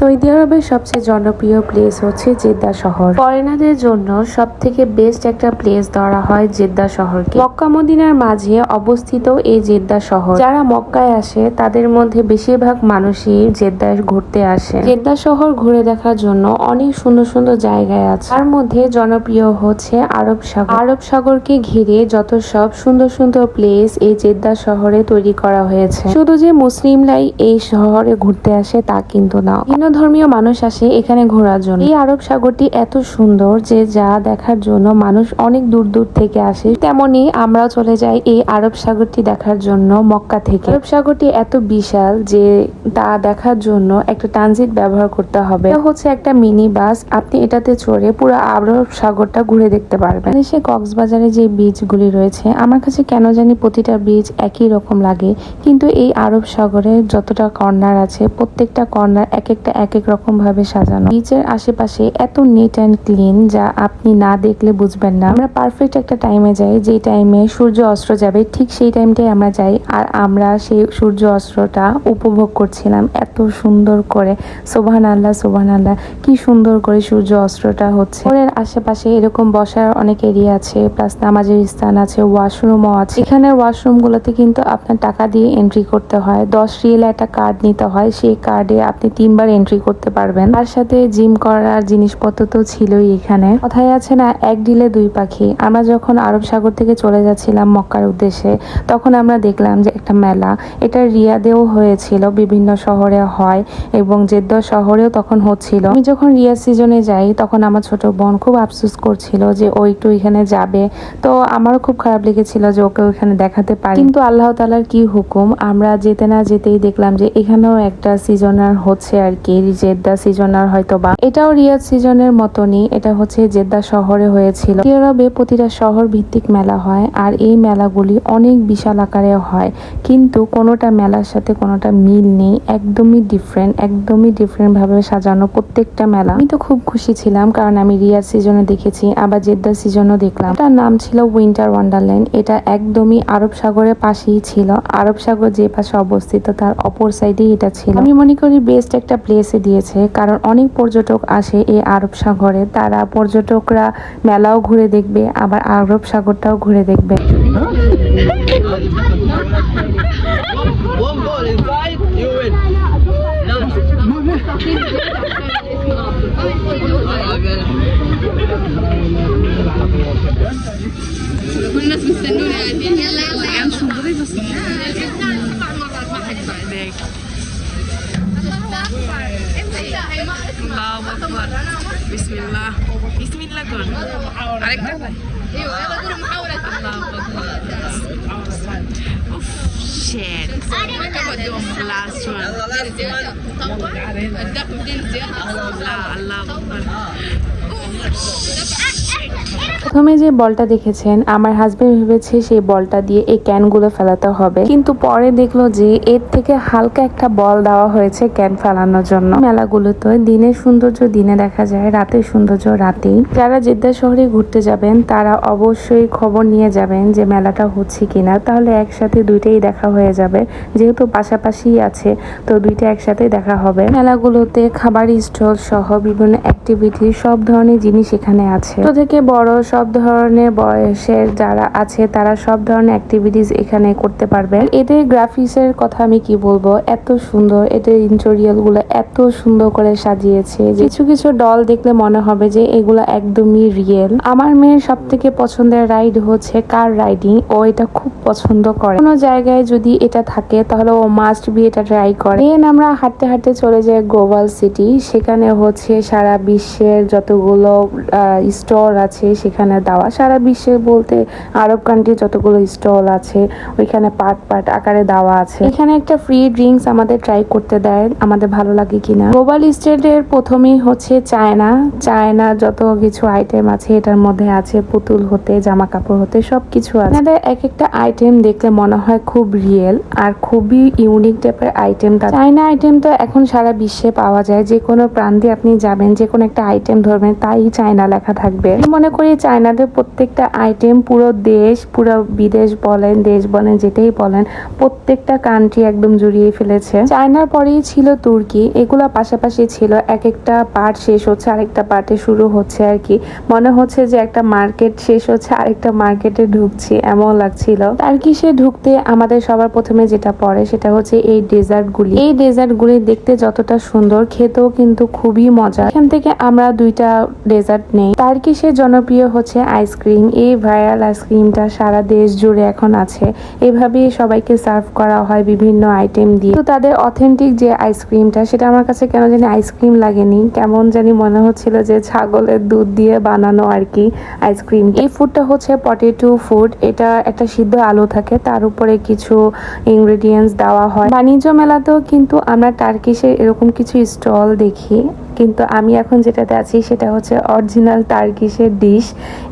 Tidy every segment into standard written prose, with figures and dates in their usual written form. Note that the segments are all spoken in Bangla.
সৌদি আরবের সবচেয়ে জনপ্রিয় প্লেস হচ্ছে জেদ্দা শহর। ফরেনারদের জন্য সব থেকে বেস্ট একটা প্লেস ধরা হয় জেদ্দা শহরকে। মক্কা মদিনার মাঝে অবস্থিত এই জেদ্দা শহর, যারা মক্কায় আসে তাদের মধ্যে বেশিরভাগ মানুষই জেদ্দায় ঘুরতে আসে। জেদ্দা শহর ঘুরে দেখার জন্য অনেক সুন্দর সুন্দর জায়গায় আছে, তার মধ্যে জনপ্রিয় হচ্ছে আরব সাগর। আরব সাগরকে ঘিরে যত সব সুন্দর সুন্দর প্লেস এই জেদ্দা শহরে তৈরি করা হয়েছে। শুধু যে মুসলিমরাই এই শহরে ঘুরতে আসে তা কিন্তু না, ভিন্ন ধর্মীয় মানুষ আসে এখানে ঘোরার জন্য। এই আরব সাগরটি এত সুন্দর যে যা দেখার জন্য মানুষ অনেক দূর দূর থেকে আসে। তেমনি আমরাও চলে যাই এই আরব সাগরটি দেখার জন্য মক্কা থেকে। আরব সাগরটি এত বিশাল যে তা দেখার জন্য একটা ট্রানজিট ব্যবহার করতে হবে। এটা হচ্ছে একটা মিনি বাস, আপনি এটাতে চড়ে পুরো আরব সাগরটা ঘুরে দেখতে পারবেন। সে কক্সবাজারে যে বিচ গুলি রয়েছে, আমার কাছে কেন জানি প্রতিটা বিচ একই রকম লাগে, কিন্তু এই আরব সাগরে যতটা কর্নার আছে প্রত্যেকটা কর্নার এক একটা এক এক রকম ভাবে সাজানো। বিচের আশেপাশে এত নিট অ্যান্ড ক্লিন যা আপনি না দেখলে বুঝবেন না। আমরা পারফেক্ট একটা টাইমে যাই, যে টাইমে সূর্য অস্ত যাবে ঠিক সেই টাইমটাই আমরা যাই, আর আমরা সেই সূর্য অস্ত্রটা উপভোগ করছিলাম এত সুন্দর করে। সুবহানাল্লাহ সুবহানাল্লাহ, কি সুন্দর করে সূর্য অস্ত্রটা হচ্ছে। ওর আশেপাশে এরকম বসার অনেক এরিয়া আছে, প্লাস নামাজের স্থান আছে, ওয়াশরুমও আছে। এখানে ওয়াশরুম গুলোতে কিন্তু আপনার টাকা দিয়ে এন্ট্রি করতে হয়। 10 রিয়াল একটা কার্ড নিতে হয়, সেই কার্ডে আপনি 3 বার এন্ট্রি করতে পারবেন। তার সাথে জিম করার জিনিসপত্র তো ছিলই এখানে। কথায় আছে না, এক ডিলে দুই পাখি। আমরা যখন আরব সাগর থেকে চলে যাচ্ছিলাম মক্কার উদ্দেশ্যে, তখন আমরা দেখলাম যে একটা মেলা, এটা রিয়াদেও হয়েছিল, বিভিন্ন শহরে হয় এবং জেদ্দা শহরেও তখন হচ্ছিল। আমি যখন রিয়াদ সিজনে যাই তখন আমার ছোট বোন খুব আফসোস করছিল যে ও একটু এখানে যাবে, তো আমারও খুব খারাপ লেগেছিল যে ওকে ওখানে দেখাতে পারি। কিন্তু আল্লাহ তাআলার কি হুকুম, আমরা যেতে না যেতেই দেখলাম যে এখানেও একটা সিজনার হচ্ছে আর কি, জেদ্দা সিজনার হয়তো বা। এটাও রিয়াদ সিজনের মতনই, এটা হচ্ছে জেদ্দা শহরে হয়েছিল। সৌদি আরবে প্রতিটা শহর ভিত্তিক মেলা হয়, আর এই মেলাগুলি অনেক বিশাল আকারে হয়, কিন্তু কোনোটা মেলার সাথে কোনোটা মিল নেই, একদমই ডিফারেন্ট ভাবে সাজানো প্রত্যেকটা মেলা। আমি তো খুব খুশি ছিলাম, কারণ আমি রিয়াদ সিজনে দেখেছি, আবার জেদ্দা সিজনও দেখলাম। এটার নাম ছিল উইন্টার ওয়ান্ডারল্যান্ড। এটা একদমই আরব সাগরের পাশেই ছিল। আরব সাগর যে পাশে অবস্থিত তার অপর সাইডেই এটা ছিল। আমি মনে করি বেস্ট একটা প্লেসে দিয়েছে, কারণ অনেক পর্যটক আসে এই আরব সাগরে। তারা পর্যটকরা মেলাও ঘুরে দেখবে, আবার আরব সাগরটাও ঘুরে দেখবে। والناس مستنوني قاعدين يلا يلا يا شو ضريبة اربع مرات ما حد بعدك الله اكبر بسم الله بسم الله كن عليك ايوه يلا قولوا محاولة الله اكبر اوف شيت last one الدق بدين زيادة لا الله اكبر প্রথমে যে বলটা দেখেছেন, আমার হাজবেন্ড ভেবেছে সেই বলটা দিয়ে এই ক্যানগুলো ফেলাতে হবে, কিন্তু পরে দেখলো যে এর থেকে হালকা একটা বল দেওয়া হয়েছে ক্যান ফেলানোর জন্য। মেলাগুলোতে দিনের সৌন্দর্য দিনে দেখা যায়, রাতের সৌন্দর্য রাতেই। যারা জেদ্দা শহরে ঘুরতে যাবেন তারা অবশ্যই খবর নিয়ে যাবেন যে মেলাটা হচ্ছে কিনা, তাহলে একসাথে দুইটাই দেখা হয়ে যাবে। যেহেতু পাশাপাশি আছে তো দুইটা একসাথে দেখা হবে। মেলাগুলোতে খাবার স্টল সহ বিভিন্ন অ্যাক্টিভিটি সব ধরনের জিনিস এখানে আছে। ছোট থেকে বড় সব ধরনের বয়সের যারা আছে তারা সব ধরনের অ্যাক্টিভিটিস এখানে করতে পারবেন। এদের গ্রাফিক্সের কথা আমি কি বলবো, এত সুন্দর, এদের ইন্টেরিয়র গুলো এত সুন্দর করে সাজিয়েছে। কিছু কিছু ডল দেখলে মনে হবে যে এগুলো একদমই রিয়েল। আমার মেয়ের সব থেকে পছন্দের রাইড হচ্ছে কার রাইডিং, ও এটা খুব পছন্দ করে। কোনো জায়গায় যদি এটা থাকে তাহলে ও মাস্ট বি এটা ট্রাই করে। দেন আমরা হাঁটতে হাঁটতে চলে যাই গ্লোবাল সিটি। সেখানে হচ্ছে সারা বিশ্বের যতগুলো স্টোর আছে সেখানে দেওয়া, সারা বিশ্বে বলতে আরব কান্ট্রি যতগুলো স্টল আছে ওইখানে পার্ট পার্ট আকারে দেওয়া আছে। এখানে একটা ফ্রি ড্রিঙ্কস আমাদের ট্রাই করতে দেয়, আমাদের ভালো লাগে কিনা। গ্লোবাল স্টেটের প্রথমেই হচ্ছে চায়না যত কিছু আইটেম আছে এটার মধ্যে আছে পুতুল হতে জামা কাপড় হতে সবকিছু আছে। আপনাদের এক একটা আইটেম দেখলে মনে হয় খুব রিয়েল আর খুবই ইউনিক টাইপের আইটেম। চায়না আইটেম তো এখন সারা বিশ্বে পাওয়া যায়, যে কোনো প্রান্তে আপনি যাবেন যে কোনো একটা আইটেম ধরবেন তাই চায়না লেখা থাকবে। আমি মনে করি চায়নাদের প্রত্যেকটা আইটেম পুরো দেশ, পুরো বিদেশ বলেন, দেশ বলেন, যেটাই বলেন, প্রত্যেকটা কান্ট্রি একদম জড়িয়ে ফেলেছে। চায়নার পরেই ছিল তুর্কি, এগুলা পাশাপাশি ছিল। এক একটা পার্ট শেষ হচ্ছে আরেকটা পার্টে শুরু হচ্ছে আর কি। মনে হচ্ছে যে একটা মার্কেট শেষ হচ্ছে আরেকটা মার্কেটে ঢুকছি, এমন লাগছিল। টার্কিশে ঢুকতে আমাদের সবার প্রথমে যেটা পড়ে সেটা হচ্ছে এই ডেজার্টগুলি। এই ডেজার্টগুলি দেখতে যতটা সুন্দর, খেতেও কিন্তু খুবই মজা। এখান থেকে আমরা 2টা ডেজার্ট নেই। টার্কিশের জনপ্রিয় হচ্ছে আইসক্রিম। এই ভাইরাল আইসক্রিমটা সারা দেশ জুড়ে এখন আছে। এভাবেই সবাইকে সার্ভ করা হয় বিভিন্ন আইটেম দিয়ে। তো তাদের অথেন্টিক যে আইসক্রিমটা, সেটা আমার কাছে কেন জানি আইসক্রিম লাগেনি, কেমন জানি মনে হচ্ছিল যে ছাগলের দুধ দিয়ে বানানো আর কি আইসক্রিম। এই ফুডটা হচ্ছে পটেটো ফুড। এটা একটা সিদ্ধ আলু থাকে, তার উপরে কিছু ইনগ্রেডিয়েন্টস দেওয়া হয়। বাণিজ্য মেলাতেও কিন্তু আমরা টার্কিশের এরকম কিছু স্টল দেখি, কিন্তু আমি এখন যেটাতে আছি সেটা হচ্ছে অরিজিনাল টার্কিশের ডিশ।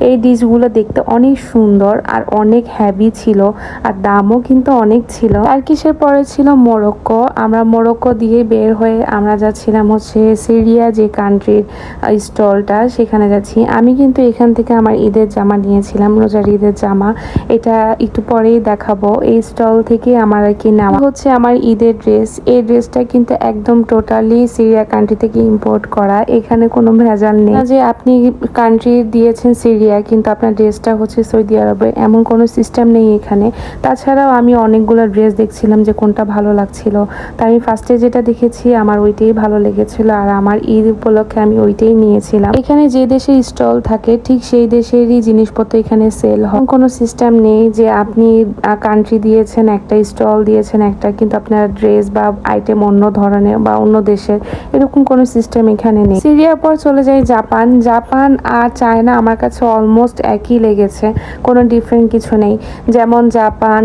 এই ডিশগুলো দেখতে অনেক সুন্দর আর অনেক হেভি ছিল, আর দামও কিন্তু অনেক ছিল। টার্কিশের পরে ছিল মরক্কো। আমরা মরক্কো দিয়ে বের হয়ে আমরা যাচ্ছিলাম হচ্ছে সিরিয়া যে কান্ট্রির স্টলটা, সেখানে যাচ্ছি। আমি কিন্তু এখান থেকে আমার ঈদের জামা নিয়েছিলাম, রোজার ঈদের জামা। এটা একটু পরেই দেখাবো। এই স্টল থেকে আমার আর কি নেওয়া হচ্ছে আমার ঈদের ড্রেস। এই ড্রেসটা কিন্তু একদম টোটালি সিরিয়া কান্ট্রি থেকে ইম্পোর্ট করা। এখানে কোনো ভেজাল নেই যে আপনি কান্ট্রি দিয়েছেন সিরিয়া কিন্তু আপনার ড্রেসটা হচ্ছে সৌদি আরবে, এমন কোনো সিস্টেম নেই এখানে। তাছাড়াও আমি অনেকগুলো ড্রেস দেখছিলাম যে কোনটা ভালো লাগছিল, তাই আমি ফার্স্টে যেটা দেখেছি আমার ওইটাই ভালো লেগেছিল, আর আমার ঈদ উপলক্ষে আমি ওইটাই নিয়েছিলাম। এখানে যে দেশের স্টল থাকে ঠিক সেই দেশেরই জিনিসপত্র এখানে সেল হয়। কোনো সিস্টেম নেই যে আপনি কান্ট্রি দিয়েছেন একটা, স্টল দিয়েছেন একটা, কিন্তু আপনার ড্রেস বা আইটেম অন্য ধরনের বা অন্য দেশের, এরকম কোনো সিস্টেম এখানে নেই। সিরিয়ার পর চলে যাই জাপান। জাপান আর চায়না আমার কাছে অলমোস্ট একই লেগেছে, কোনো ডিফারেন্ট কিছু নেই। যেমন জাপান,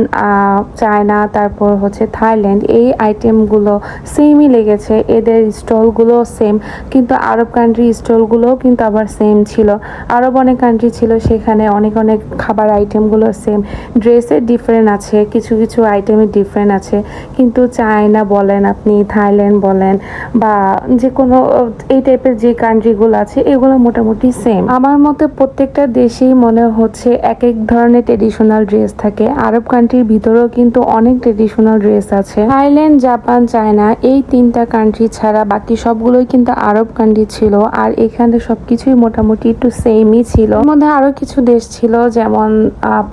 চায়না, তারপর হচ্ছে থাইল্যান্ড, এই আইটেমগুলো সেমই লেগেছে। এদের স্টলগুলো সেম, কিন্তু আরব কান্ট্রি স্টলগুলোও কিন্তু আবার সেম ছিল। আরব অনেক কান্ট্রি ছিল, সেখানে অনেক অনেক খাবার আইটেমগুলো সেম। ড্রেসের ডিফারেন্ট আছে, কিছু কিছু আইটেমের ডিফারেন্ট আছে, কিন্তু চায়না বলেন আপনি, থাইল্যান্ড বলেন, বা যে কোনো এই টাইপের যে কান্ট্রিগুলো আছে, এগুলো মোটামুটি সেম। আমার মতে প্রত্যেকটা দেশেই মনে হচ্ছে এক এক ধরনের ট্রেডিশনাল ড্রেস থাকে। আরব কান্ট্রির ভিতরেও কিন্তু অনেক ট্রেডিশনাল ড্রেস আছে। থাইল্যান্ড, জাপান, চায়না, এই 3টা কান্ট্রি ছাড়া বাকি সবগুলোই কিন্তু আরব কান্ট্রি ছিল, আর এখানে সবকিছুই মোটামুটি একটু সেমই ছিল। এর মধ্যে আরো কিছু দেশ ছিল, যেমন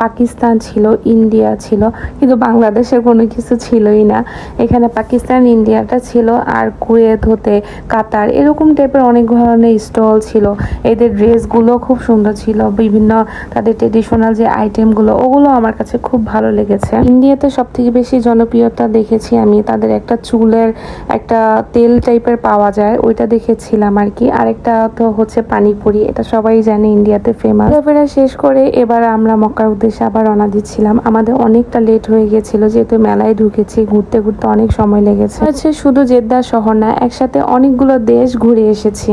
পাকিস্তান ছিল, ইন্ডিয়া ছিল, কিন্তু বাংলাদেশের কোনো কিছু ছিলই না। এখানে পাকিস্তান, ইন্ডিয়াটা ছিল, আর কুয়েত হতে কাতার, এরকম টাইপের অনেক ধরনের স্টল ছিল। এদের ড্রেসগুলো খুব সুন্দর ছিল, বিভিন্ন তাদের ট্রেডিশনাল যে আইটেমগুলো, ওগুলো আমার কাছে খুব ভালো লেগেছে। ইন্ডিয়াতে সব থেকে বেশি জনপ্রিয়তা দেখেছি আমি তাদের একটা চুলের একটা তেল টাইপের পাওয়া যায়, ওইটা দেখেছিলাম আর কি। আরেকটা তো হচ্ছে পানিপুরি, এটা সবাই জানে ইন্ডিয়াতে ফেমাস। ঘোরাফেরা শেষ করে এবার আমরা মক্কার উদ্দেশ্যে আবার রওনা দিচ্ছিলাম। আমাদের অনেকটা লেট হয়ে গেছিল, যেহেতু মেলায় ঢুকেছি, ঘুরতে ঘুরতে অনেক সময় লেগেছে। হচ্ছে শুধু জেদ্দা শহর না, একসাথে অনেকগুলো দেশ ঘুরে এসেছি।